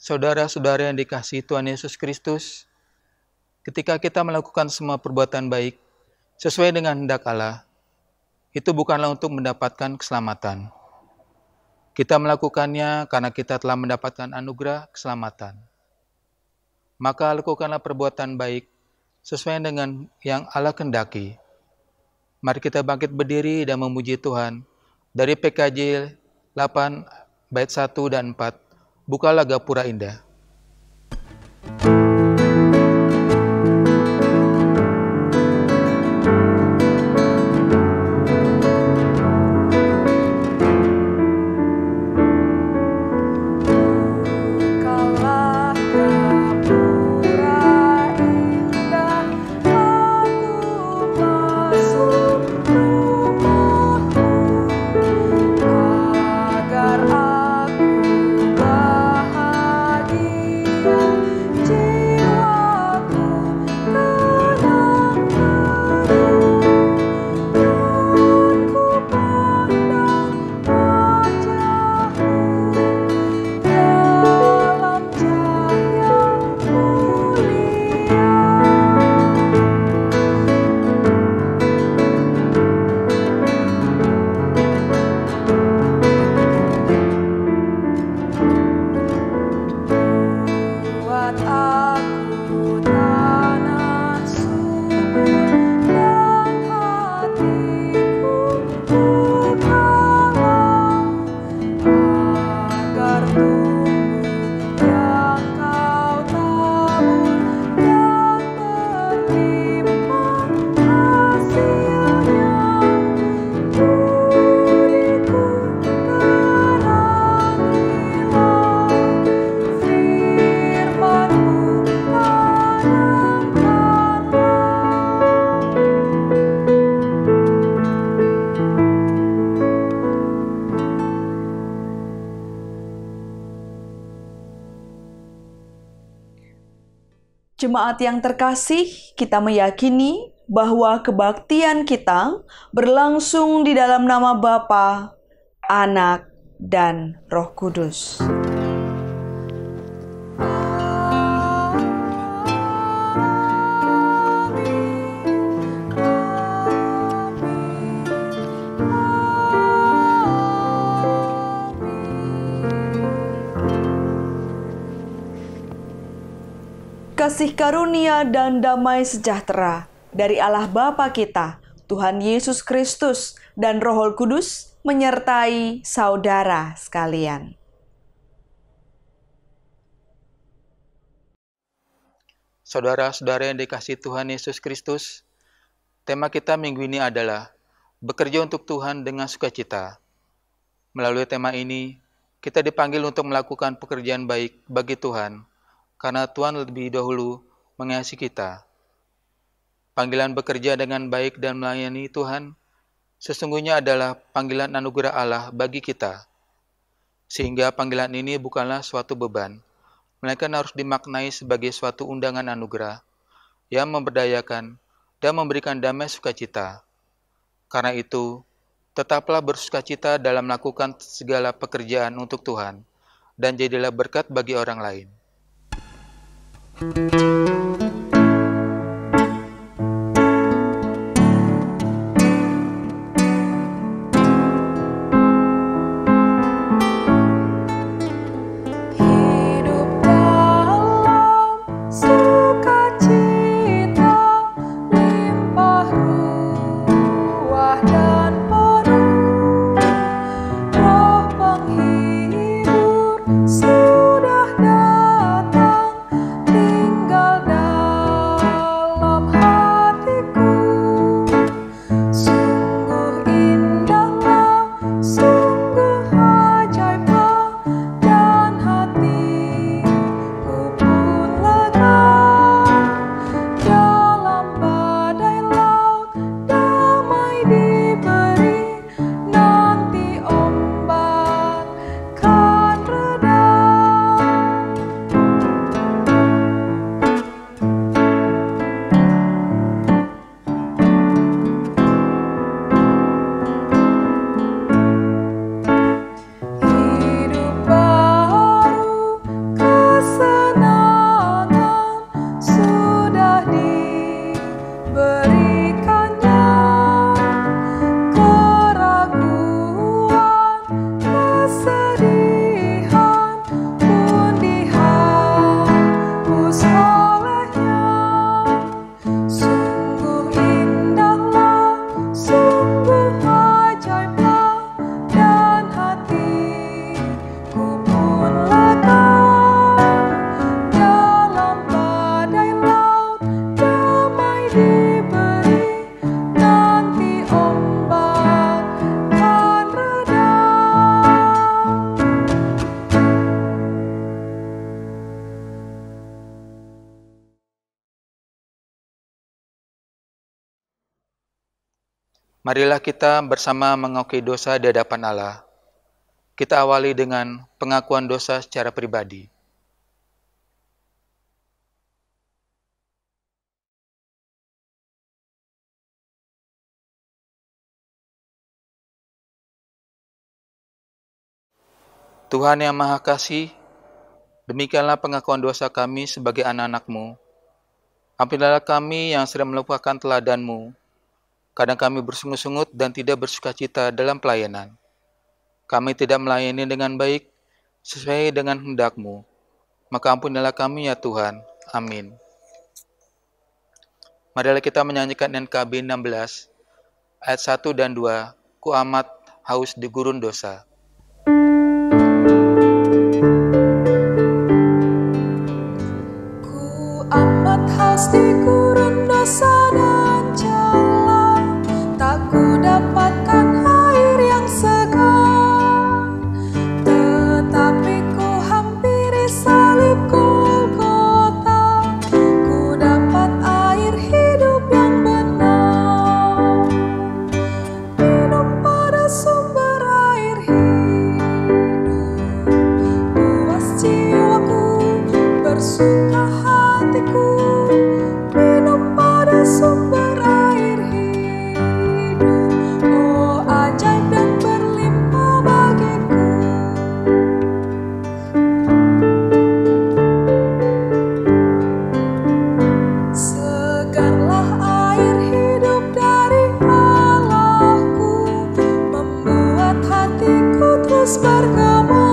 Saudara-saudara yang dikasihi Tuhan Yesus Kristus, ketika kita melakukan semua perbuatan baik sesuai dengan kehendak Allah, itu bukanlah untuk mendapatkan keselamatan. Kita melakukannya karena kita telah mendapatkan anugerah keselamatan. Maka lakukanlah perbuatan baik sesuai dengan yang Allah kehendaki. Mari kita bangkit berdiri dan memuji Tuhan dari PKJ 8 bait 1 dan 4. Bukalah gapura indah. Jemaat yang terkasih, kita meyakini bahwa kebaktian kita berlangsung di dalam nama Bapa, Anak, dan Roh Kudus. Kasih karunia dan damai sejahtera dari Allah Bapa kita, Tuhan Yesus Kristus, dan Roh Kudus menyertai saudara sekalian. Saudara-saudara yang dikasihi Tuhan Yesus Kristus, tema kita minggu ini adalah bekerja untuk Tuhan dengan sukacita. Melalui tema ini, kita dipanggil untuk melakukan pekerjaan baik bagi Tuhan, karena Tuhan lebih dahulu mengasihi kita. Panggilan bekerja dengan baik dan melayani Tuhan sesungguhnya adalah panggilan anugerah Allah bagi kita. Sehingga panggilan ini bukanlah suatu beban, melainkan harus dimaknai sebagai suatu undangan anugerah yang memberdayakan dan memberikan damai sukacita. Karena itu, tetaplah bersukacita dalam melakukan segala pekerjaan untuk Tuhan, dan jadilah berkat bagi orang lain. Marilah kita bersama mengakui dosa di hadapan Allah. Kita awali dengan pengakuan dosa secara pribadi. Tuhan yang Maha Kasih, demikianlah pengakuan dosa kami sebagai anak-anak-Mu. Ampunilah kami yang sering melupakan teladan-Mu. Kadang kami bersungut-sungut dan tidak bersukacita dalam pelayanan. Kami tidak melayani dengan baik sesuai dengan kehendak-Mu. Maka ampunilah kami ya Tuhan. Amin. Marilah kita menyanyikan NKB 16 ayat 1 dan 2. Ku amat haus di gurun dosa. Ku amat haus di gurun dosa dan celah, tak ku dapatkan air yang segar, tetapi ku hampiri salib Golgota, ku dapat air hidup yang benar. Minum pada sumber air hidup, puas jiwaku, bersuka hatiku. Minum pada sumber air hidup, oh ajaib dan berlimpah bagiku. Segarlah air hidup dari Allahku, membuat hatiku terus bergema.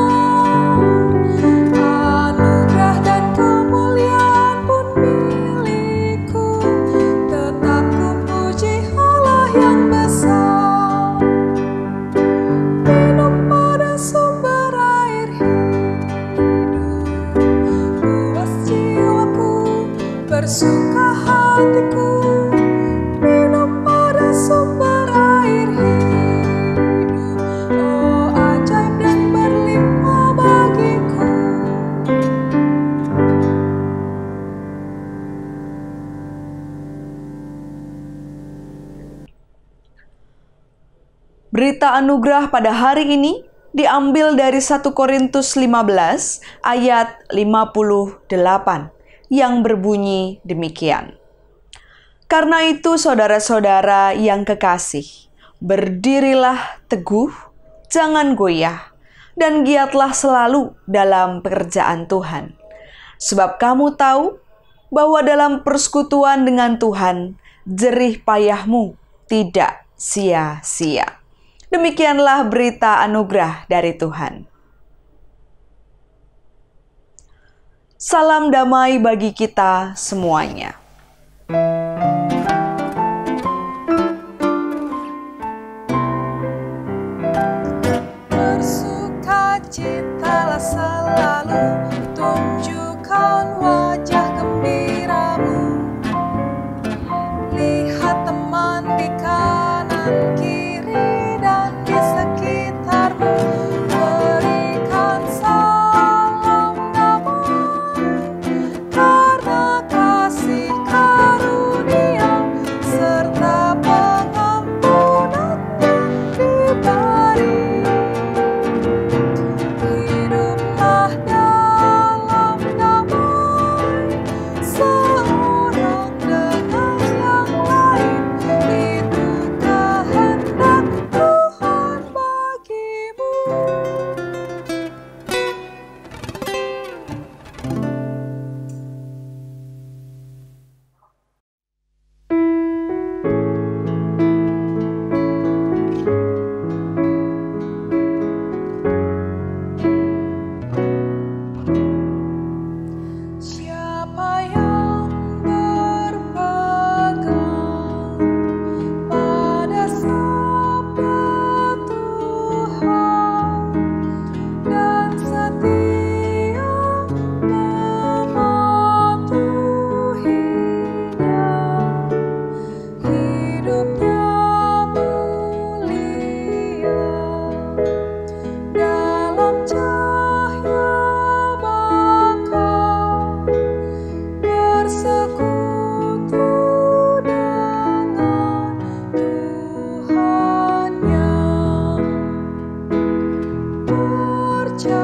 Anugerah dan kemuliaan pun milikku, tetap ku puji Allah yang besar. Minum pada sumber air hidup, puas jiwaku, bersuka hatiku. Minum pada sumber air hidup, oh ajaib dan berlimpah bagiku. Berita anugerah pada hari ini diambil dari 1 Korintus 15 ayat 58 yang berbunyi demikian. Karena itu saudara-saudara yang kekasih, berdirilah teguh, jangan goyah, dan giatlah selalu dalam pekerjaan Tuhan. Sebab kamu tahu bahwa dalam persekutuan dengan Tuhan, jerih payahmu tidak sia-sia. Demikianlah berita anugerah dari Tuhan. Salam damai bagi kita semuanya. Bersukacitalah selalu, tunjukkan wajah gembiramu. Lihat teman di kanan kiri dan di sekitarmu, berikan salam damai, karena kasih karunia serta pengampunannya diberi. Hiduplah dalam damai, seorang dengan yang lain, itu kehendak Tuhan bagimu. Siapa yang berpegang pada sabda Tuhan dan setia mematuhinya, hidupnya mulia dalam cahaya bakal, bersekutu dengan Tuhannya. Percayalah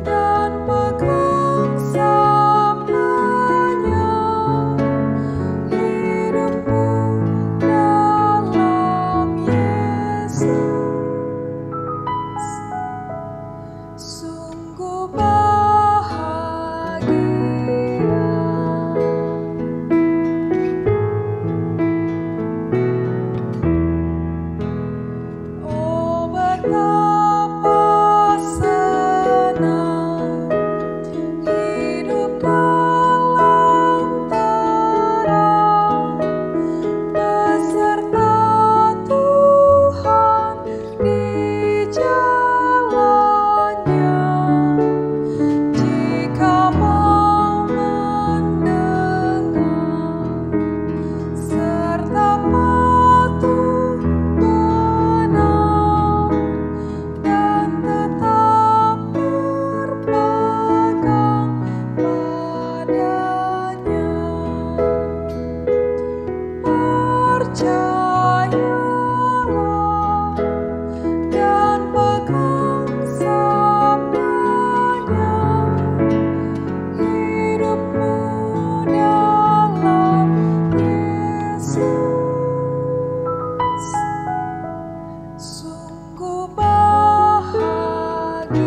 dan pegang sabdanya, hidupmu dalam Yesus sungguh bahagia. Oh, betapa senang hidup dalam terang beserta Tuhan di jalannya. Jika mau mendengar serta patuh benar dan tetap berpegang padanya. Percayalah dan pegang sabdanya, hidupmu dalam Yesus sungguh bahagia.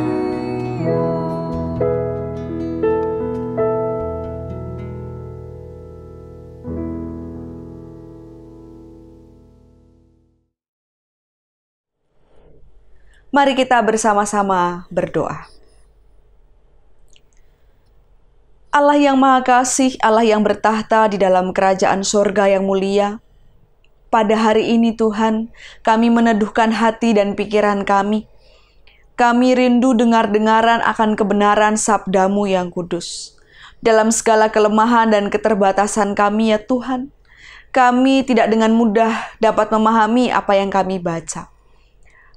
Mari kita bersama-sama berdoa. Allah yang Maha Kasih, Allah yang bertahta di dalam kerajaan sorga yang mulia, pada hari ini Tuhan, kami meneduhkan hati dan pikiran kami. Kami rindu dengar-dengaran akan kebenaran sabda-Mu yang kudus. Dalam segala kelemahan dan keterbatasan kami ya Tuhan, kami tidak dengan mudah dapat memahami apa yang kami baca.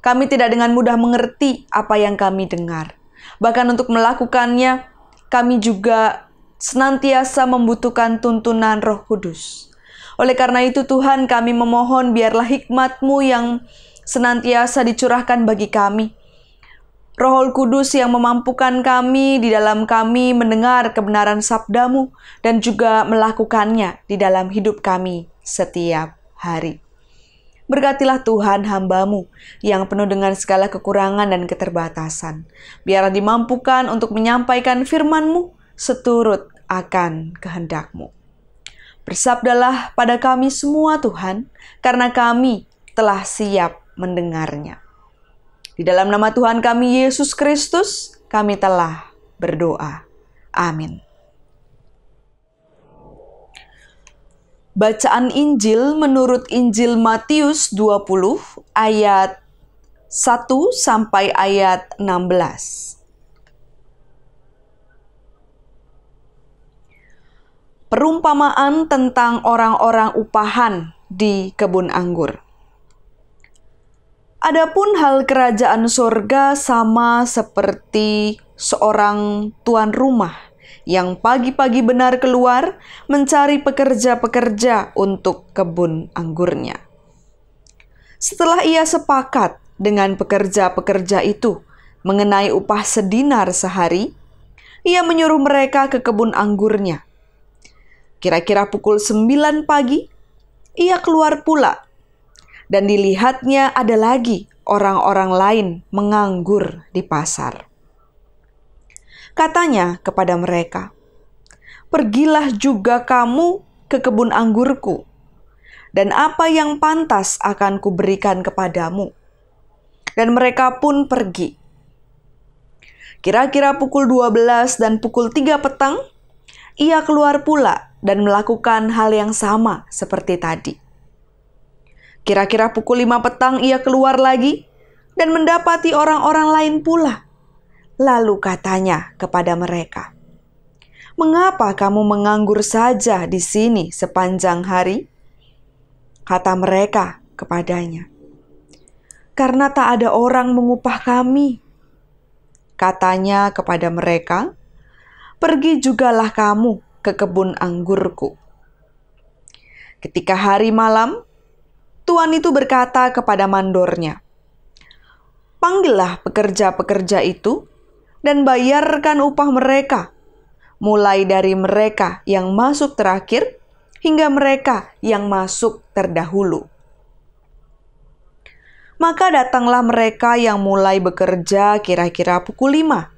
Kami tidak dengan mudah mengerti apa yang kami dengar. Bahkan untuk melakukannya, kami juga senantiasa membutuhkan tuntunan Roh Kudus. Oleh karena itu Tuhan, kami memohon biarlah hikmat-Mu yang senantiasa dicurahkan bagi kami. Roh Kudus yang memampukan kami di dalam kami mendengar kebenaran sabda-Mu dan juga melakukannya di dalam hidup kami setiap hari. Berkatilah Tuhan hamba-Mu yang penuh dengan segala kekurangan dan keterbatasan. Biarlah dimampukan untuk menyampaikan firman-Mu seturut akan kehendak-Mu. Bersabdalah pada kami semua Tuhan, karena kami telah siap mendengarnya. Di dalam nama Tuhan kami Yesus Kristus, kami telah berdoa. Amin. Bacaan Injil menurut Injil Matius 20 ayat 1 sampai ayat 16. Perumpamaan tentang orang-orang upahan di kebun anggur. Adapun hal kerajaan surga sama seperti seorang tuan rumah yang pagi-pagi benar keluar mencari pekerja-pekerja untuk kebun anggurnya. Setelah ia sepakat dengan pekerja-pekerja itu mengenai upah sedinar sehari, ia menyuruh mereka ke kebun anggurnya. Kira-kira pukul 9 pagi, ia keluar pula, dan dilihatnya ada lagi orang-orang lain menganggur di pasar. Katanya kepada mereka, "Pergilah juga kamu ke kebun anggurku, dan apa yang pantas akan kuberikan kepadamu." Dan mereka pun pergi. Kira-kira pukul 12 dan pukul 3 petang, ia keluar pula dan melakukan hal yang sama seperti tadi. Kira-kira pukul 5 petang ia keluar lagi dan mendapati orang-orang lain pula. Lalu katanya kepada mereka, "Mengapa kamu menganggur saja di sini sepanjang hari?" Kata mereka kepadanya, "Karena tak ada orang mengupah kami." Katanya kepada mereka, "Pergi jugalah kamu ke kebun anggurku." Ketika hari malam, tuan itu berkata kepada mandornya, "Panggillah pekerja-pekerja itu dan bayarkan upah mereka, mulai dari mereka yang masuk terakhir hingga mereka yang masuk terdahulu." Maka datanglah mereka yang mulai bekerja kira-kira pukul 5,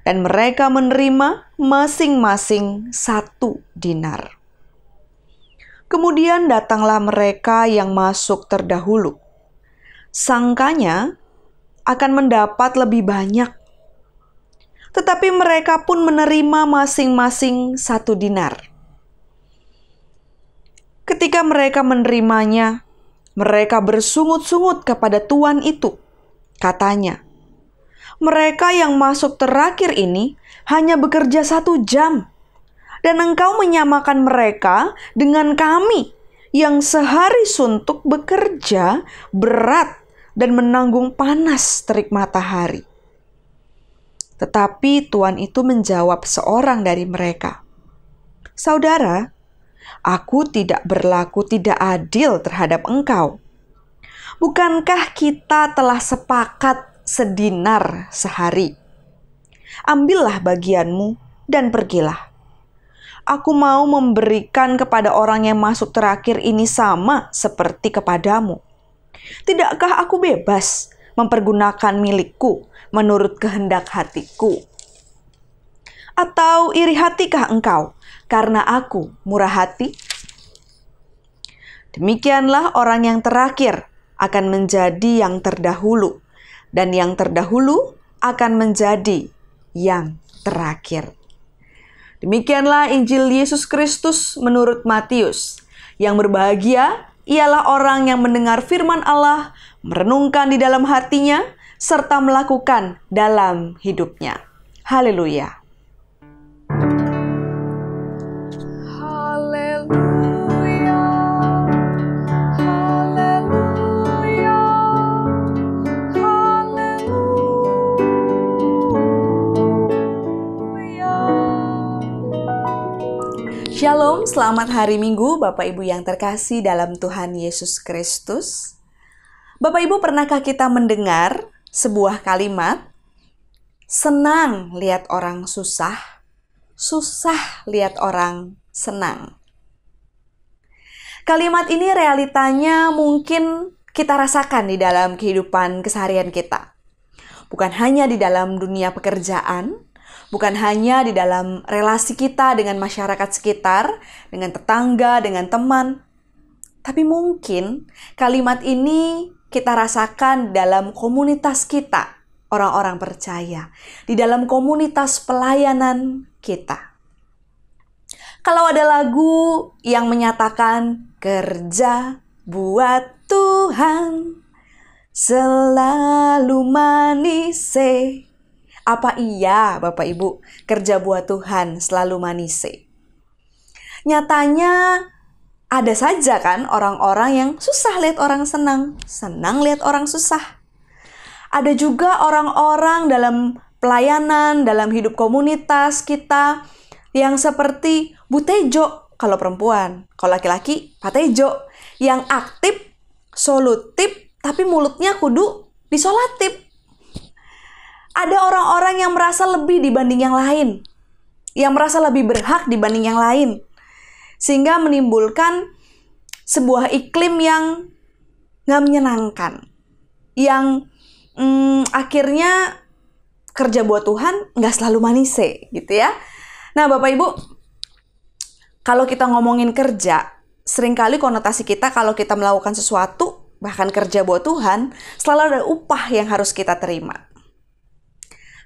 dan mereka menerima masing-masing 1 dinar. Kemudian datanglah mereka yang masuk terdahulu. Sangkanya akan mendapat lebih banyak. Tetapi mereka pun menerima masing-masing 1 dinar. Ketika mereka menerimanya, mereka bersungut-sungut kepada tuan itu. Katanya, "Mereka yang masuk terakhir ini hanya bekerja 1 jam, dan engkau menyamakan mereka dengan kami yang sehari suntuk bekerja berat dan menanggung panas terik matahari." Tetapi tuan itu menjawab seorang dari mereka, "Saudara, aku tidak berlaku tidak adil terhadap engkau. Bukankah kita telah sepakat sedinar sehari? Ambillah bagianmu dan pergilah. Aku mau memberikan kepada orang yang masuk terakhir ini sama seperti kepadamu. Tidakkah aku bebas mempergunakan milikku menurut kehendak hatiku? Atau iri hatikah engkau karena aku murah hati?" Demikianlah orang yang terakhir akan menjadi yang terdahulu, dan yang terdahulu akan menjadi yang terakhir. Demikianlah Injil Yesus Kristus menurut Matius. Yang berbahagia ialah orang yang mendengar firman Allah, merenungkan di dalam hatinya, serta melakukan dalam hidupnya. Haleluya. Haleluya, haleluya, haleluya. Shalom, selamat hari Minggu Bapak Ibu yang terkasih dalam Tuhan Yesus Kristus. Bapak Ibu, pernahkah kita mendengar sebuah kalimat, "Senang lihat orang susah, susah lihat orang senang"? Kalimat ini realitanya mungkin kita rasakan di dalam kehidupan keseharian kita. Bukan hanya di dalam dunia pekerjaan, bukan hanya di dalam relasi kita dengan masyarakat sekitar, dengan tetangga, dengan teman. Tapi mungkin kalimat ini kita rasakan dalam komunitas kita, orang-orang percaya, di dalam komunitas pelayanan kita. Kalau ada lagu yang menyatakan kerja buat Tuhan selalu manis. Apa iya Bapak Ibu kerja buat Tuhan selalu manis? Nyatanya ada saja kan orang-orang yang susah lihat orang senang, senang lihat orang susah. Ada juga orang-orang dalam pelayanan, dalam hidup komunitas kita yang seperti Bu Tejo kalau perempuan, kalau laki-laki Pak Tejo, yang aktif, solutif, tapi mulutnya kudu disolatif. Ada orang-orang yang merasa lebih dibanding yang lain, yang merasa lebih berhak dibanding yang lain, sehingga menimbulkan sebuah iklim yang gak menyenangkan, yang akhirnya kerja buat Tuhan gak selalu manis gitu ya. Nah Bapak Ibu, kalau kita ngomongin kerja, seringkali konotasi kita kalau kita melakukan sesuatu, bahkan kerja buat Tuhan, selalu ada upah yang harus kita terima.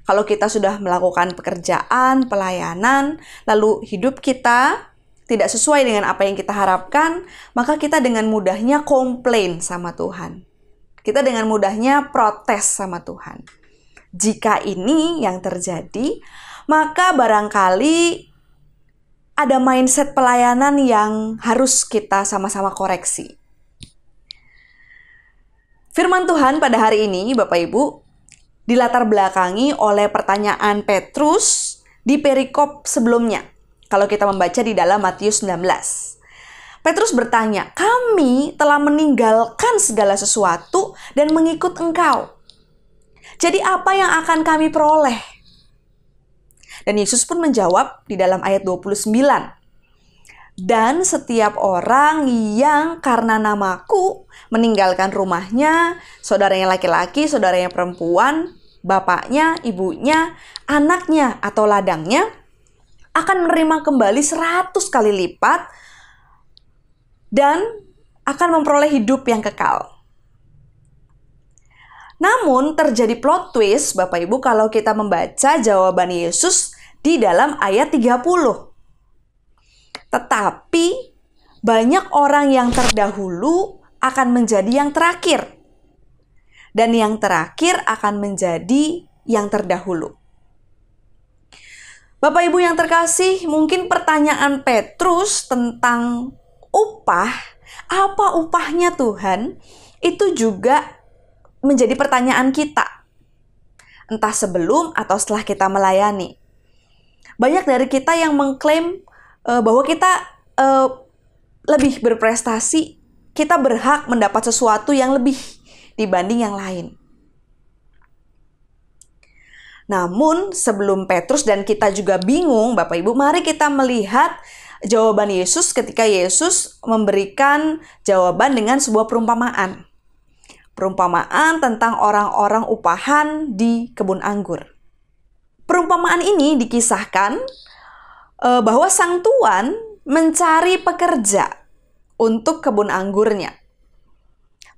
Kalau kita sudah melakukan pekerjaan, pelayanan, lalu hidup kita tidak sesuai dengan apa yang kita harapkan, maka kita dengan mudahnya komplain sama Tuhan. Kita dengan mudahnya protes sama Tuhan. Jika ini yang terjadi, maka barangkali ada mindset pelayanan yang harus kita sama-sama koreksi. Firman Tuhan pada hari ini, Bapak Ibu, dilatar belakangi oleh pertanyaan Petrus di perikop sebelumnya. Kalau kita membaca di dalam Matius 19. Petrus bertanya, kami telah meninggalkan segala sesuatu dan mengikut Engkau. Jadi apa yang akan kami peroleh? Dan Yesus pun menjawab di dalam ayat 29. Dan setiap orang yang karena namaku meninggalkan rumahnya, saudaranya laki-laki, saudaranya perempuan, bapaknya, ibunya, anaknya, atau ladangnya, akan menerima kembali 100 kali lipat dan akan memperoleh hidup yang kekal. Namun terjadi plot twist Bapak Ibu kalau kita membaca jawaban Yesus di dalam ayat 30. Tetapi banyak orang yang terdahulu akan menjadi yang terakhir. Dan yang terakhir akan menjadi yang terdahulu. Bapak Ibu yang terkasih, mungkin pertanyaan Petrus tentang upah, apa upahnya Tuhan, itu juga menjadi pertanyaan kita. Entah sebelum atau setelah kita melayani. Banyak dari kita yang mengklaim bahwa kita lebih berprestasi, kita berhak mendapat sesuatu yang lebih dibanding yang lain. Namun sebelum Petrus dan kita juga bingung, Bapak Ibu, mari kita melihat jawaban Yesus ketika Yesus memberikan jawaban dengan sebuah perumpamaan. Perumpamaan tentang orang-orang upahan di kebun anggur. Perumpamaan ini dikisahkan bahwa sang tuan mencari pekerja untuk kebun anggurnya.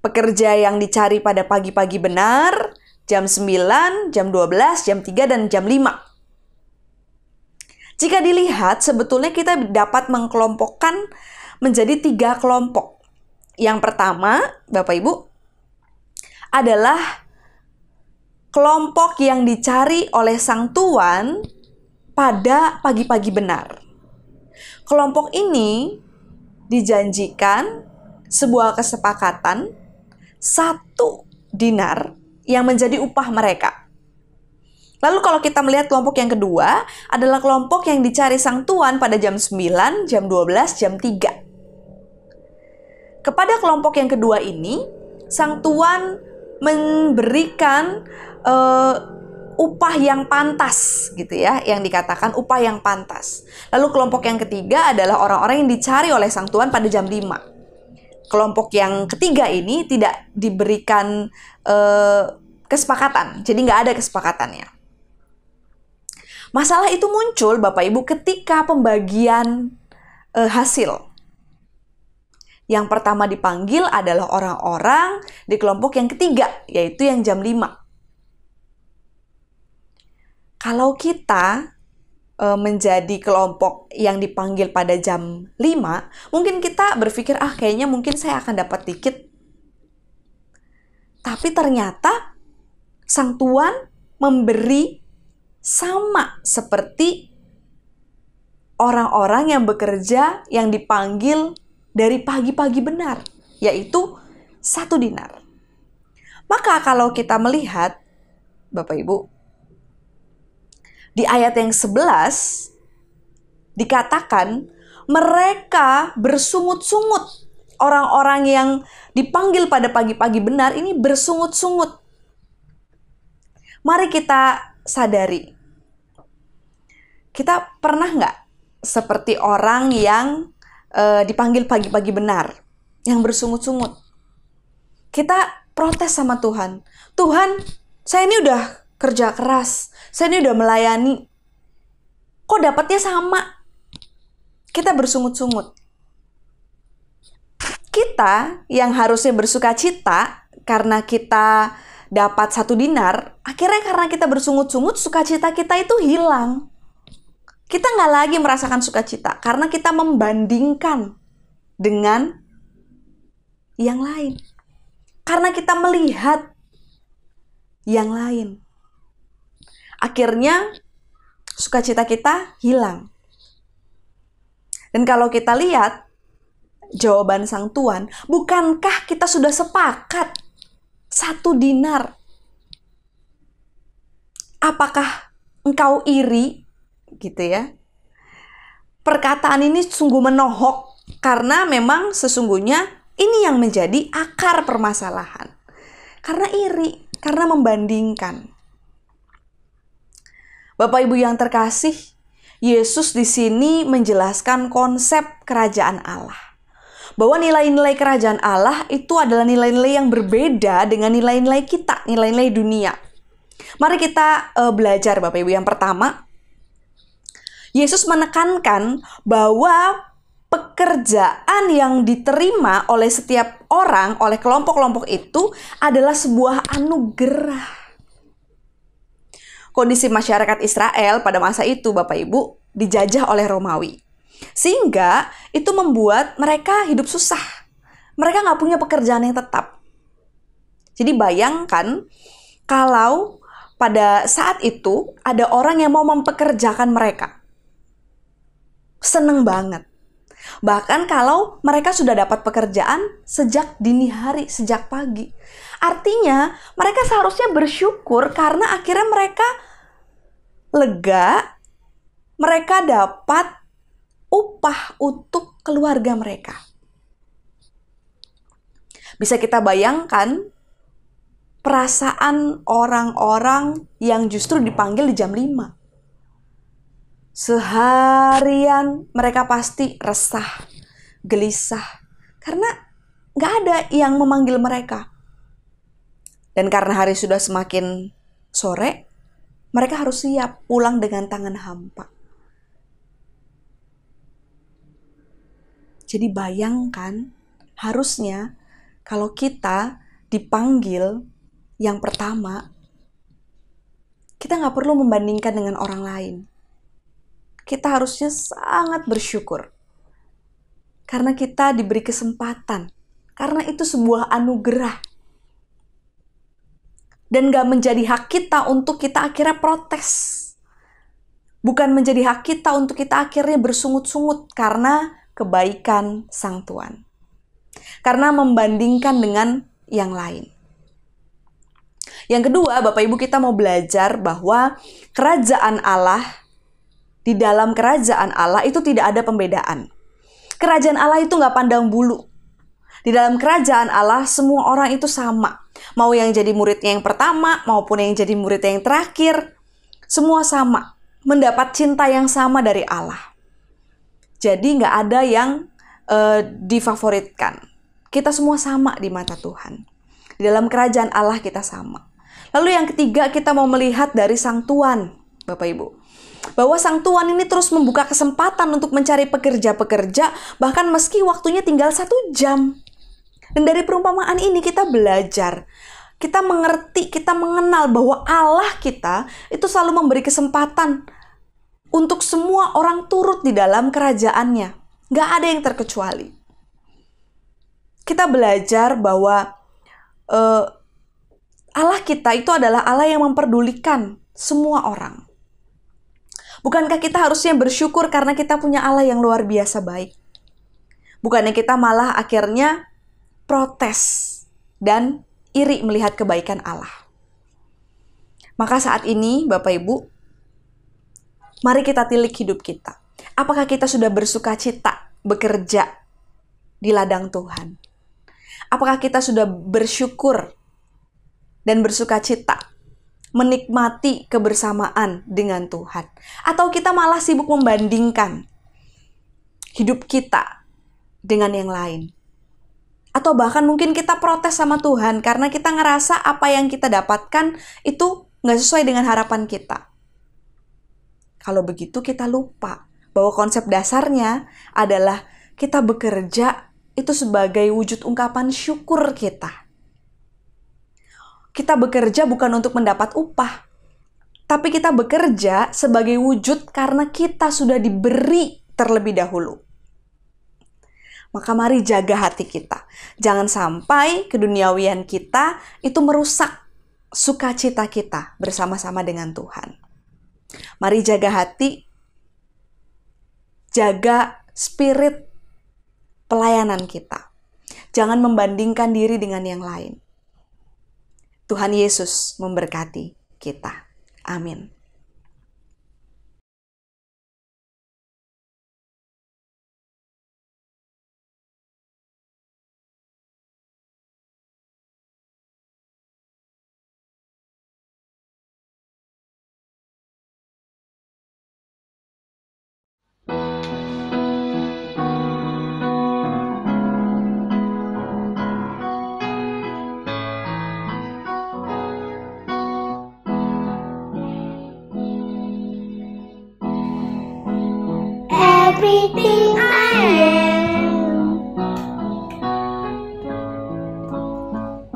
Pekerja yang dicari pada pagi-pagi benar, jam 9, jam 12, jam 3, dan jam 5. Jika dilihat, sebetulnya kita dapat mengkelompokkan menjadi 3 kelompok. Yang pertama, Bapak Ibu, adalah kelompok yang dicari oleh sang tuan pada pagi-pagi benar. Kelompok ini dijanjikan sebuah kesepakatan 1 dinar yang menjadi upah mereka. Lalu kalau kita melihat kelompok yang kedua adalah kelompok yang dicari sang tuan pada jam 9, jam 12, jam 3. Kepada kelompok yang kedua ini, sang tuan memberikan upah yang pantas gitu ya, yang dikatakan upah yang pantas. Lalu kelompok yang ketiga adalah orang-orang yang dicari oleh sang tuan pada jam 5. kelompok yang ketiga ini tidak diberikan kesepakatan. Jadi nggak ada kesepakatannya. Masalah itu muncul Bapak Ibu ketika pembagian hasil. Yang pertama dipanggil adalah orang-orang di kelompok yang ketiga, yaitu yang jam 5. Kalau kita menjadi kelompok yang dipanggil pada jam 5, mungkin kita berpikir, kayaknya mungkin saya akan dapat dikit. Tapi ternyata Sang Tuhan memberi sama seperti orang-orang yang bekerja yang dipanggil dari pagi-pagi benar, yaitu 1 dinar. Maka kalau kita melihat, Bapak Ibu, di ayat yang 11 dikatakan mereka bersungut-sungut. Orang-orang yang dipanggil pada pagi-pagi benar ini bersungut-sungut. Mari kita sadari. Kita pernah nggak seperti orang yang dipanggil pagi-pagi benar, yang bersungut-sungut? Kita protes sama Tuhan. Tuhan, saya ini udah kerja keras, saya ini udah melayani, kok dapatnya sama? Kita bersungut-sungut. Kita yang harusnya bersuka cita karena kita dapat 1 dinar, akhirnya karena kita bersungut-sungut, sukacita kita itu hilang. Kita nggak lagi merasakan sukacita karena kita membandingkan dengan yang lain. Karena kita melihat yang lain. Akhirnya sukacita kita hilang. Dan kalau kita lihat jawaban Sang Tuhan, bukankah kita sudah sepakat 1 dinar? Apakah engkau iri? Gitu ya. Perkataan ini sungguh menohok karena memang sesungguhnya ini yang menjadi akar permasalahan. Karena iri, karena membandingkan. Bapak Ibu yang terkasih, Yesus di sini menjelaskan konsep kerajaan Allah. Bahwa nilai-nilai kerajaan Allah itu adalah nilai-nilai yang berbeda dengan nilai-nilai kita, nilai-nilai dunia. Mari kita belajar Bapak Ibu. Yang pertama, Yesus menekankan bahwa pekerjaan yang diterima oleh setiap orang, oleh kelompok-kelompok itu adalah sebuah anugerah. Kondisi masyarakat Israel pada masa itu, Bapak Ibu, dijajah oleh Romawi. Sehingga itu membuat mereka hidup susah. Mereka nggak punya pekerjaan yang tetap. Jadi bayangkan kalau pada saat itu ada orang yang mau mempekerjakan mereka. Seneng banget. Bahkan kalau mereka sudah dapat pekerjaan sejak dini hari, sejak pagi. Artinya mereka seharusnya bersyukur karena akhirnya mereka lega, mereka dapat upah untuk keluarga mereka. Bisa kita bayangkan perasaan orang-orang yang justru dipanggil di jam 5. Seharian mereka pasti resah, gelisah, karena nggak ada yang memanggil mereka. Dan karena hari sudah semakin sore, mereka harus siap pulang dengan tangan hampa. Jadi bayangkan, harusnya kalau kita dipanggil yang pertama, kita nggak perlu membandingkan dengan orang lain. Kita harusnya sangat bersyukur. Karena kita diberi kesempatan. Karena itu sebuah anugerah. Dan gak menjadi hak kita untuk kita akhirnya protes. Bukan menjadi hak kita untuk kita akhirnya bersungut-sungut karena kebaikan Sang Tuhan. Karena membandingkan dengan yang lain. Yang kedua, Bapak Ibu, kita mau belajar bahwa kerajaan Allah, di dalam kerajaan Allah itu tidak ada pembedaan. Kerajaan Allah itu gak pandang bulu. Di dalam kerajaan Allah semua orang itu sama. Mau yang jadi muridnya yang pertama maupun yang jadi muridnya yang terakhir, semua sama. Mendapat cinta yang sama dari Allah. Jadi gak ada yang difavoritkan. Kita semua sama di mata Tuhan. Di dalam kerajaan Allah kita sama. Lalu yang ketiga, kita mau melihat dari Sang Tuan, Bapak Ibu. Bahwa Sang Tuan ini terus membuka kesempatan untuk mencari pekerja-pekerja, bahkan meski waktunya tinggal 1 jam. Dan dari perumpamaan ini kita belajar, kita mengerti, kita mengenal bahwa Allah kita itu selalu memberi kesempatan untuk semua orang turut di dalam kerajaannya. Gak ada yang terkecuali. Kita belajar bahwa Allah kita itu adalah Allah yang memperdulikan semua orang. Bukankah kita harusnya bersyukur karena kita punya Allah yang luar biasa baik? Bukannya kita malah akhirnya protes dan iri melihat kebaikan Allah. Maka saat ini, Bapak Ibu, mari kita tilik hidup kita. Apakah kita sudah bersuka cita bekerja di ladang Tuhan? Apakah kita sudah bersyukur dan bersuka cita menikmati kebersamaan dengan Tuhan? Atau kita malah sibuk membandingkan hidup kita dengan yang lain? Atau bahkan mungkin kita protes sama Tuhan karena kita ngerasa apa yang kita dapatkan itu nggak sesuai dengan harapan kita. Kalau begitu kita lupa bahwa konsep dasarnya adalah kita bekerja itu sebagai wujud ungkapan syukur kita. Kita bekerja bukan untuk mendapat upah, tapi kita bekerja sebagai wujud karena kita sudah diberi terlebih dahulu. Maka mari jaga hati kita. Jangan sampai keduniawian kita itu merusak sukacita kita bersama-sama dengan Tuhan. Mari jaga hati, jaga spirit pelayanan kita. Jangan membandingkan diri dengan yang lain. Tuhan Yesus memberkati kita. Amin. Everything I am,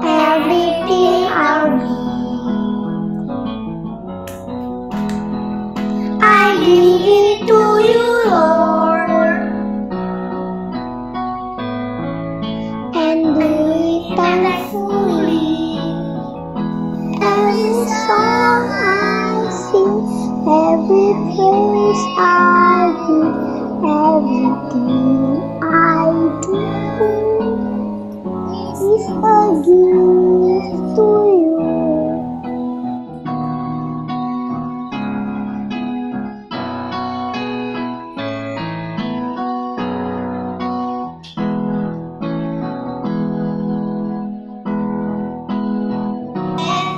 everything I need, I give it to you, Lord, and do it thankfully. Every song I sing, every praise I give, everything I do is a gift to you.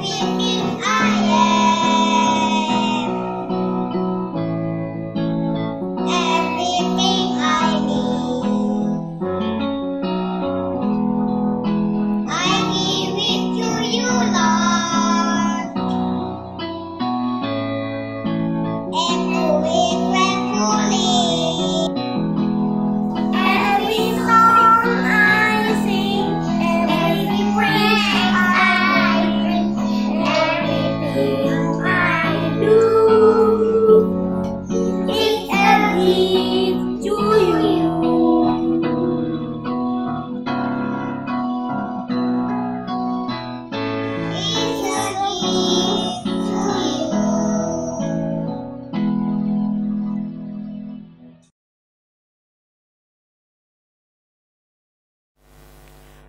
Everything I am, everything I need, I give it to you, Lord, and do it gratefully. Every song I sing, every praise I bring, everything I do is a gift to you. It's a gift to you.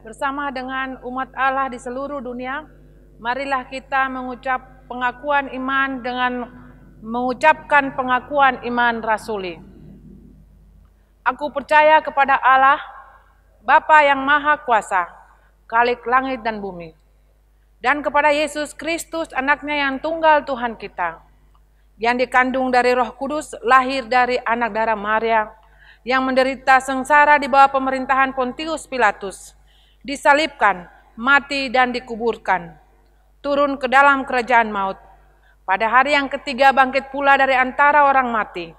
Bersama dengan umat Allah di seluruh dunia, marilah kita mengucapkan pengakuan iman rasuli. Aku percaya kepada Allah, Bapa yang Maha Kuasa, Khalik langit dan bumi, dan kepada Yesus Kristus, anaknya yang tunggal Tuhan kita, yang dikandung dari Roh Kudus, lahir dari anak darah Maria, yang menderita sengsara di bawah pemerintahan Pontius Pilatus, disalibkan, mati dan dikuburkan, turun ke dalam kerajaan maut. Pada hari yang ketiga bangkit pula dari antara orang mati,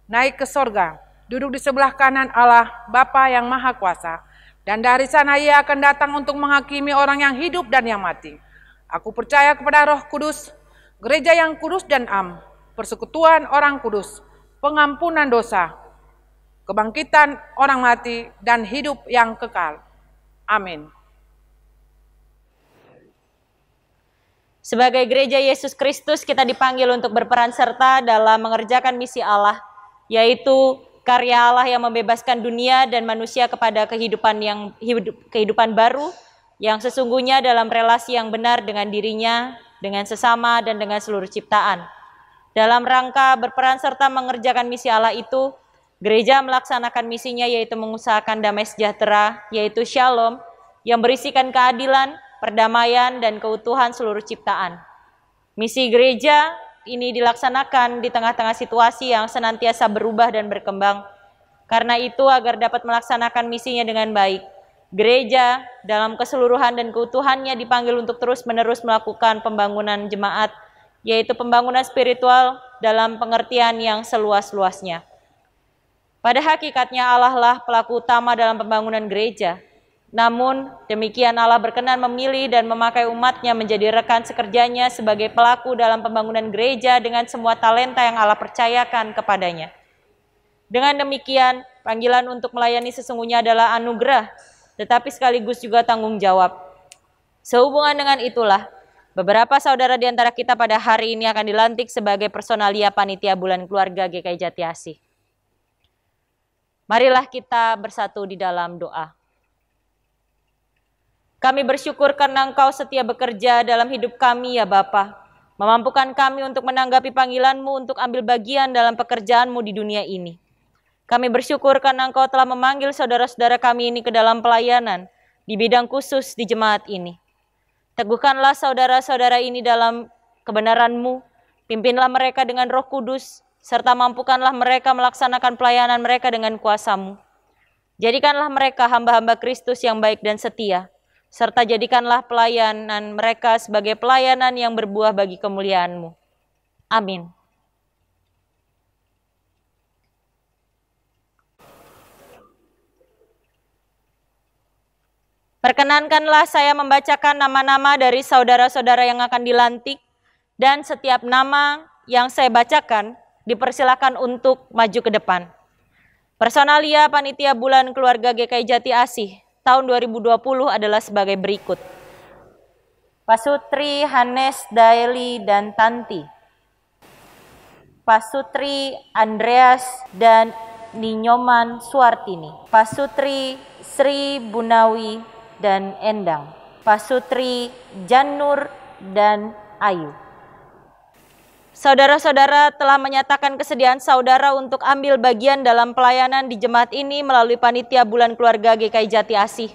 naik ke sorga, duduk di sebelah kanan Allah Bapa yang Maha Kuasa, dan dari sana Ia akan datang untuk menghakimi orang yang hidup dan yang mati. Aku percaya kepada Roh Kudus, gereja yang kudus dan am, persekutuan orang kudus, pengampunan dosa, kebangkitan orang mati, dan hidup yang kekal. Amin. Sebagai gereja Yesus Kristus, kita dipanggil untuk berperan serta dalam mengerjakan misi Allah, yaitu karya Allah yang membebaskan dunia dan manusia kepada kehidupan baru, yang sesungguhnya dalam relasi yang benar dengan dirinya, dengan sesama, dan dengan seluruh ciptaan. Dalam rangka berperan serta mengerjakan misi Allah itu, gereja melaksanakan misinya yaitu mengusahakan damai sejahtera, yaitu Shalom, yang berisikan keadilan, perdamaian, dan keutuhan seluruh ciptaan. Misi gereja ini dilaksanakan di tengah-tengah situasi yang senantiasa berubah dan berkembang. Karena itu, agar dapat melaksanakan misinya dengan baik, gereja dalam keseluruhan dan keutuhannya dipanggil untuk terus-menerus melakukan pembangunan jemaat, yaitu pembangunan spiritual dalam pengertian yang seluas-luasnya. Pada hakikatnya Allah lah pelaku utama dalam pembangunan gereja. Namun demikian Allah berkenan memilih dan memakai umatnya menjadi rekan sekerjanya sebagai pelaku dalam pembangunan gereja dengan semua talenta yang Allah percayakan kepadanya. Dengan demikian, panggilan untuk melayani sesungguhnya adalah anugerah, tetapi sekaligus juga tanggung jawab. Sehubungan dengan itulah, beberapa saudara di antara kita pada hari ini akan dilantik sebagai personalia panitia bulan keluarga GKI Jati Asih. Marilah kita bersatu di dalam doa. Kami bersyukur karena Engkau setia bekerja dalam hidup kami ya Bapa, memampukan kami untuk menanggapi panggilan-Mu untuk ambil bagian dalam pekerjaan-Mu di dunia ini. Kami bersyukur karena Engkau telah memanggil saudara-saudara kami ini ke dalam pelayanan di bidang khusus di jemaat ini. Teguhkanlah saudara-saudara ini dalam kebenaran-Mu, pimpinlah mereka dengan Roh Kudus, serta mampukanlah mereka melaksanakan pelayanan mereka dengan kuasa-Mu. Jadikanlah mereka hamba-hamba Kristus yang baik dan setia, serta jadikanlah pelayanan mereka sebagai pelayanan yang berbuah bagi kemuliaan-Mu. Amin. Perkenankanlah saya membacakan nama-nama dari saudara-saudara yang akan dilantik, dan setiap nama yang saya bacakan dipersilakan untuk maju ke depan. Personalia Panitia Bulan Keluarga GKI Jati Asih tahun 2020 adalah sebagai berikut. Pasutri Hanes Daeli dan Tanti, Pasutri Andreas dan Ninyoman Suartini, Pasutri Sri Bunawi dan Endang, Pasutri Janur dan Ayu. Saudara-saudara telah menyatakan kesediaan saudara untuk ambil bagian dalam pelayanan di jemaat ini melalui Panitia Bulan Keluarga GKI Jati Asih.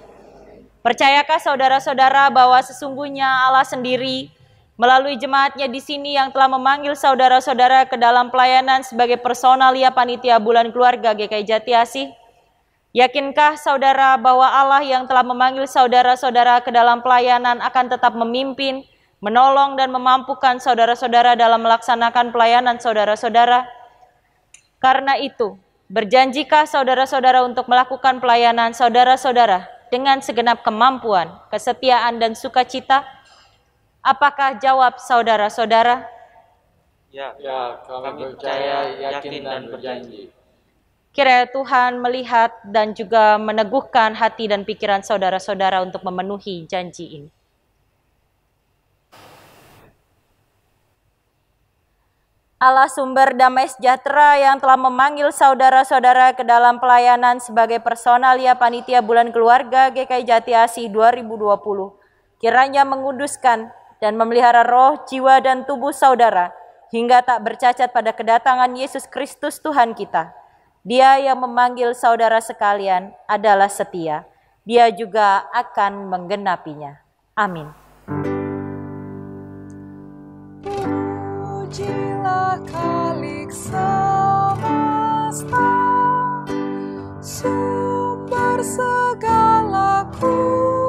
Percayakah saudara-saudara bahwa sesungguhnya Allah sendiri melalui jemaatnya di sini yang telah memanggil saudara-saudara ke dalam pelayanan sebagai personalia Panitia Bulan Keluarga GKI Jati Asih? Yakinkah saudara bahwa Allah yang telah memanggil saudara-saudara ke dalam pelayanan akan tetap memimpin, menolong dan memampukan saudara-saudara dalam melaksanakan pelayanan saudara-saudara? Karena itu, berjanjikah saudara-saudara untuk melakukan pelayanan saudara-saudara dengan segenap kemampuan, kesetiaan dan sukacita? Apakah jawab saudara-saudara? Ya, kami percaya, yakin dan berjanji. Kiranya Tuhan melihat dan juga meneguhkan hati dan pikiran saudara-saudara untuk memenuhi janji ini. Allah sumber damai sejahtera yang telah memanggil saudara-saudara ke dalam pelayanan sebagai personalia Panitia Bulan Keluarga GKI Jati Asih 2020, kiranya menguduskan dan memelihara roh, jiwa, dan tubuh saudara hingga tak bercacat pada kedatangan Yesus Kristus Tuhan kita. Dia yang memanggil saudara sekalian adalah setia. Dia juga akan menggenapinya. Amin. Pujilah Khalik semesta, sumber segala kuasa.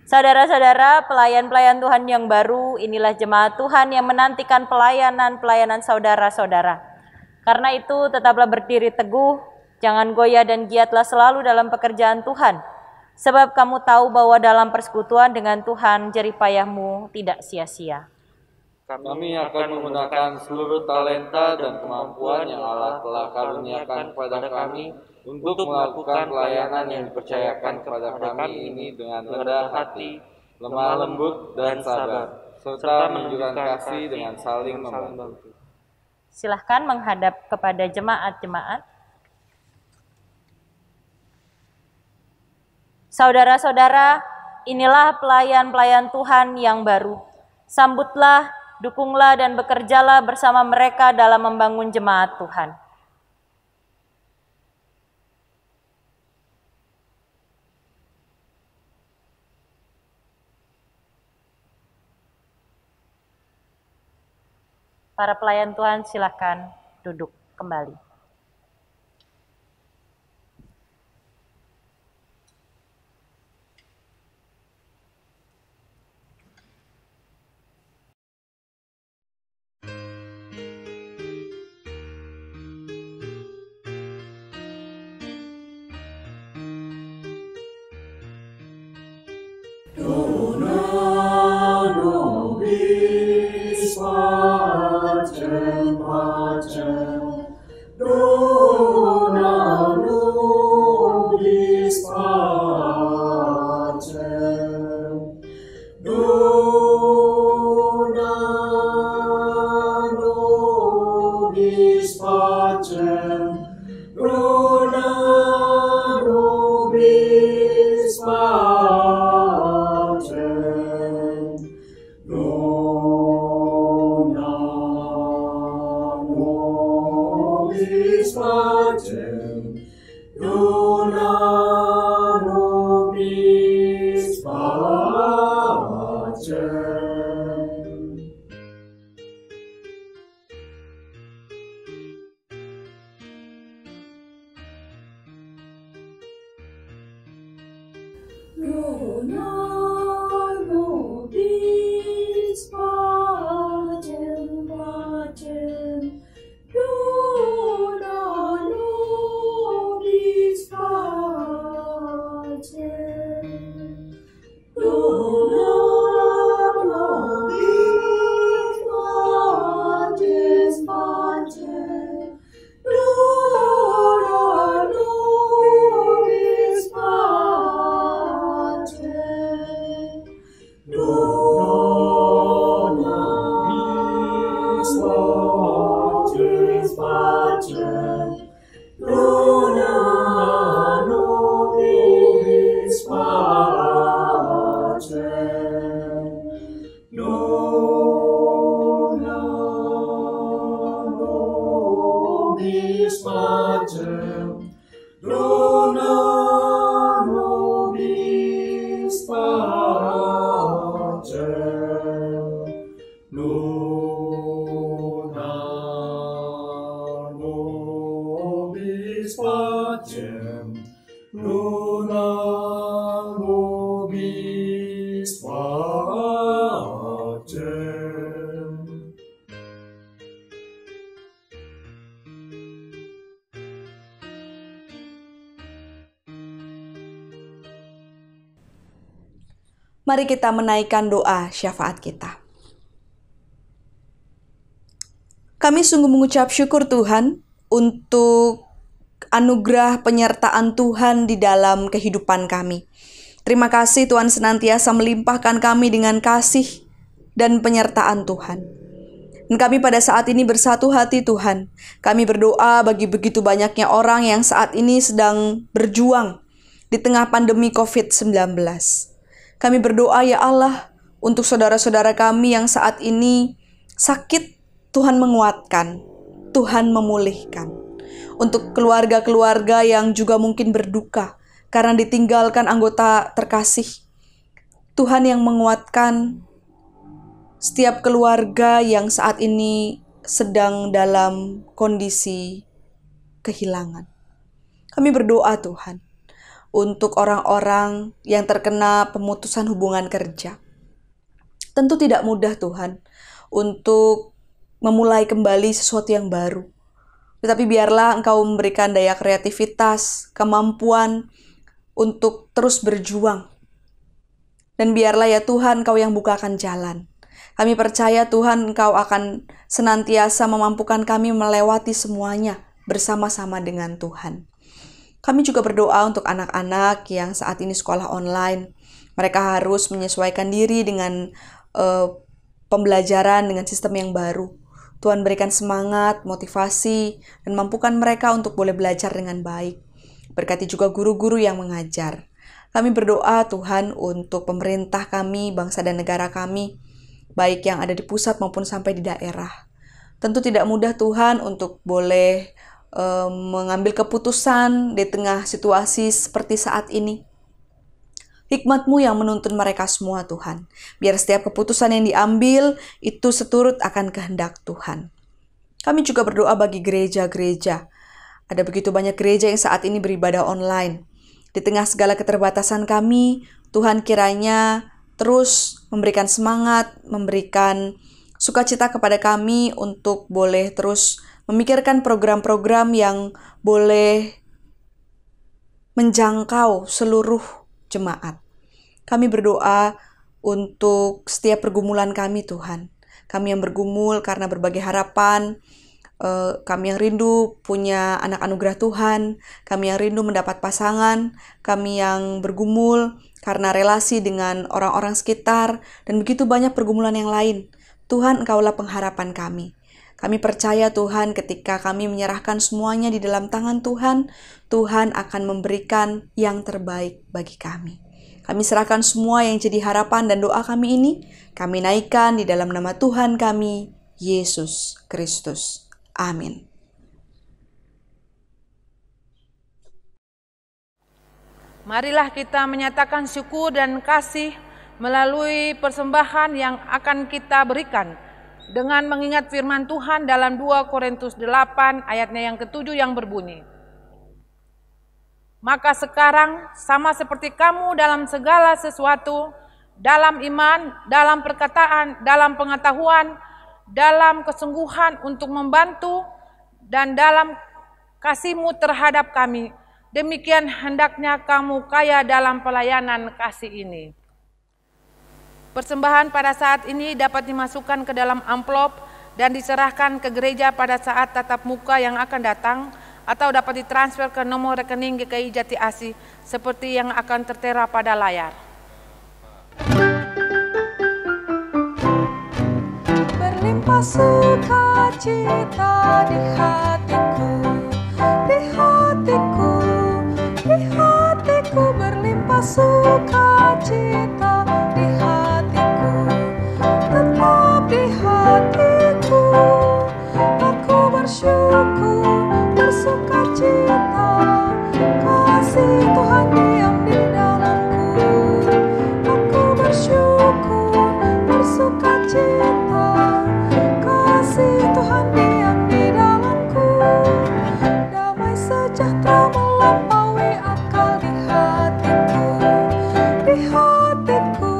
Saudara-saudara, pelayan-pelayan Tuhan yang baru, inilah jemaat Tuhan yang menantikan pelayanan saudara-saudara. Karena itu, tetaplah berdiri teguh, jangan goyah dan giatlah selalu dalam pekerjaan Tuhan. Sebab kamu tahu bahwa dalam persekutuan dengan Tuhan, jerih payahmu tidak sia-sia. Kami akan menggunakan seluruh talenta dan kemampuan yang Allah telah karuniakan kepada kami untuk melakukan pelayanan yang dipercayakan kepada kami ini dengan rendah hati, lemah lembut, dan sabar, serta menunjukkan kasih dengan saling membantu. Silahkan menghadap kepada jemaat-jemaat. Saudara-saudara, inilah pelayan-pelayan Tuhan yang baru. Sambutlah, dukunglah, dan bekerjalah bersama mereka dalam membangun jemaat Tuhan. Para pelayan Tuhan, silakan duduk kembali. Mari kita menaikkan doa syafaat kita. Kami sungguh mengucap syukur Tuhan untuk anugerah penyertaan Tuhan di dalam kehidupan kami. Terima kasih Tuhan senantiasa melimpahkan kami dengan kasih dan penyertaan Tuhan. Dan kami pada saat ini bersatu hati Tuhan. Kami berdoa bagi begitu banyaknya orang yang saat ini sedang berjuang di tengah pandemi COVID-19. Kami berdoa ya Allah untuk saudara-saudara kami yang saat ini sakit, Tuhan menguatkan, Tuhan memulihkan. Untuk keluarga-keluarga yang juga mungkin berduka karena ditinggalkan anggota terkasih, Tuhan yang menguatkan setiap keluarga yang saat ini sedang dalam kondisi kehilangan. Kami berdoa Tuhan untuk orang-orang yang terkena pemutusan hubungan kerja. Tentu tidak mudah Tuhan untuk memulai kembali sesuatu yang baru. Tetapi biarlah Engkau memberikan daya kreativitas, kemampuan untuk terus berjuang. Dan biarlah ya Tuhan Engkau yang bukakan jalan. Kami percaya Tuhan Engkau akan senantiasa memampukan kami melewati semuanya bersama-sama dengan Tuhan. Kami juga berdoa untuk anak-anak yang saat ini sekolah online. Mereka harus menyesuaikan diri dengan pembelajaran dengan sistem yang baru. Tuhan berikan semangat, motivasi, dan mampukan mereka untuk boleh belajar dengan baik. Berkati juga guru-guru yang mengajar. Kami berdoa Tuhan untuk pemerintah kami, bangsa dan negara kami, baik yang ada di pusat maupun sampai di daerah. Tentu tidak mudah Tuhan untuk boleh mengambil keputusan di tengah situasi seperti saat ini. Hikmat-Mu yang menuntun mereka semua Tuhan. Biar setiap keputusan yang diambil itu seturut akan kehendak Tuhan. Kami juga berdoa bagi gereja-gereja. Ada begitu banyak gereja yang saat ini beribadah online. Di tengah segala keterbatasan kami, Tuhan kiranya terus memberikan semangat, memberikan sukacita kepada kami untuk boleh terus memikirkan program-program yang boleh menjangkau seluruh jemaat. Kami berdoa untuk setiap pergumulan kami Tuhan. Kami yang bergumul karena berbagai harapan, kami yang rindu punya anak anugerah Tuhan, kami yang rindu mendapat pasangan, kami yang bergumul karena relasi dengan orang-orang sekitar, dan begitu banyak pergumulan yang lain. Tuhan, Engkaulah pengharapan kami. Kami percaya Tuhan ketika kami menyerahkan semuanya di dalam tangan Tuhan, Tuhan akan memberikan yang terbaik bagi kami. Kami serahkan semua yang jadi harapan dan doa kami ini, kami naikkan di dalam nama Tuhan kami, Yesus Kristus. Amin. Marilah kita menyatakan syukur dan kasih melalui persembahan yang akan kita berikan dengan mengingat firman Tuhan dalam 2 Korintus 8 ayatnya yang ke-7 yang berbunyi, "Maka sekarang sama seperti kamu dalam segala sesuatu, dalam iman, dalam perkataan, dalam pengetahuan, dalam kesungguhan untuk membantu, dan dalam kasih-Mu terhadap kami, demikian hendaknya kamu kaya dalam pelayanan kasih ini." Persembahan pada saat ini dapat dimasukkan ke dalam amplop dan diserahkan ke gereja pada saat tatap muka yang akan datang, atau dapat ditransfer ke nomor rekening GKI Jati Asih seperti yang akan tertera pada layar. Berlimpah sukacita di hatiku, di hatiku, di hatiku, berlimpah sukacita di hatiku, tetap di hatiku, aku bersyukur, bersukacita, kasih Tuhan diam di dalamku, aku bersyukur, bersukacita, kasih Tuhan diam di dalamku, damai sejahtera melampaui akal di hatiku, di hatiku,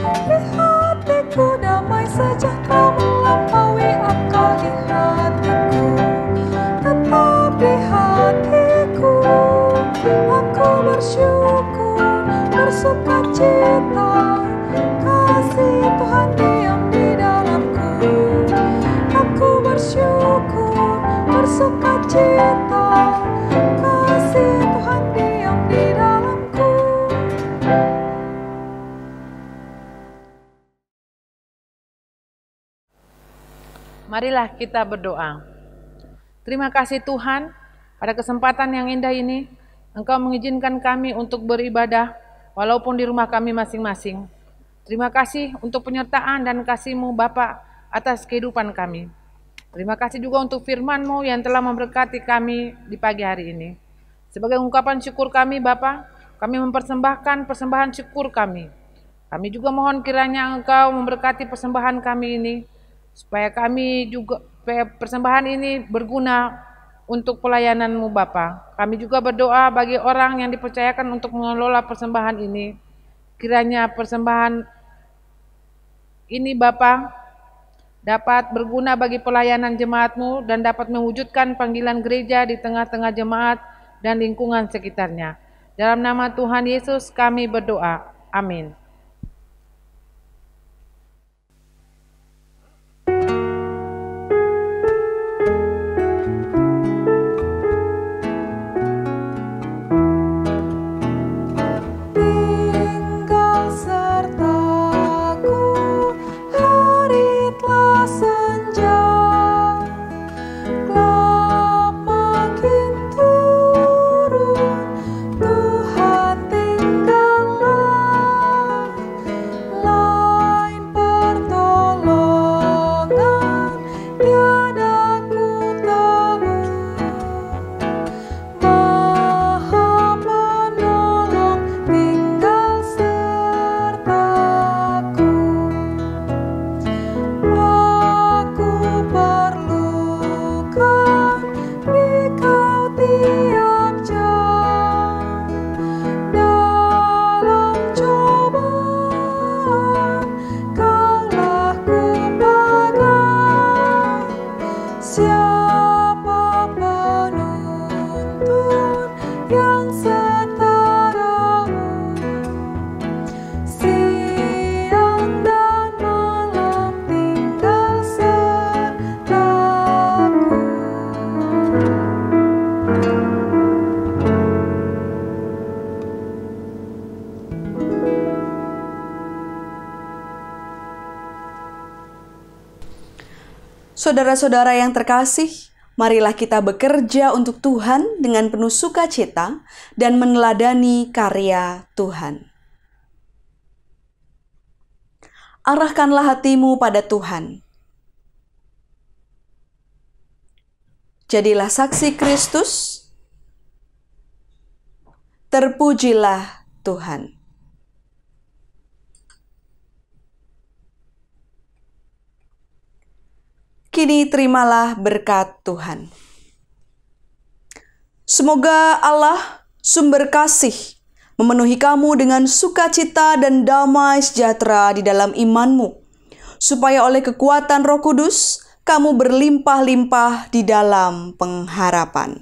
di hatiku, damai sejahtera melampaui akal di hatiku, tetap di hatiku, aku bersyukur, bersukacita, kasih Tuhan diam di dalamku, aku bersyukur, bersukacita, kasih Tuhan diam di dalamku. Marilah kita berdoa. Terima kasih Tuhan, pada kesempatan yang indah ini, Engkau mengizinkan kami untuk beribadah walaupun di rumah kami masing-masing. Terima kasih untuk penyertaan dan kasih-Mu Bapa atas kehidupan kami. Terima kasih juga untuk firman-Mu yang telah memberkati kami di pagi hari ini. Sebagai ungkapan syukur kami Bapa, kami mempersembahkan persembahan syukur kami. Kami juga mohon kiranya Engkau memberkati persembahan kami ini, supaya kami juga, supaya persembahan ini berguna untuk pelayanan-Mu Bapa. Kami juga berdoa bagi orang yang dipercayakan untuk mengelola persembahan ini. Kiranya persembahan ini Bapa dapat berguna bagi pelayanan jemaat-Mu dan dapat mewujudkan panggilan gereja di tengah-tengah jemaat dan lingkungan sekitarnya. Dalam nama Tuhan Yesus kami berdoa. Amin. Tinggal sertaku, hari telah senja, gelap makin turun, Tuhan tinggallah, lain pertolongan tiada ku tahu, Maha Penolong tinggal sertaku. Aku perlukan Dikau tiap jam, dalam cobaan Kaulah ku pegang. Siapa penuntun yang setaramu, siang dan malam tinggal sertaku. Saudara-saudara yang terkasih, marilah kita bekerja untuk Tuhan dengan penuh sukacita dan meneladani karya Tuhan. Arahkanlah hatimu pada Tuhan. Jadilah saksi Kristus. Terpujilah Tuhan. Kini terimalah berkat Tuhan. Semoga Allah, sumber kasih, memenuhi kamu dengan sukacita dan damai sejahtera di dalam imanmu, supaya oleh kekuatan Roh Kudus, kamu berlimpah-limpah di dalam pengharapan.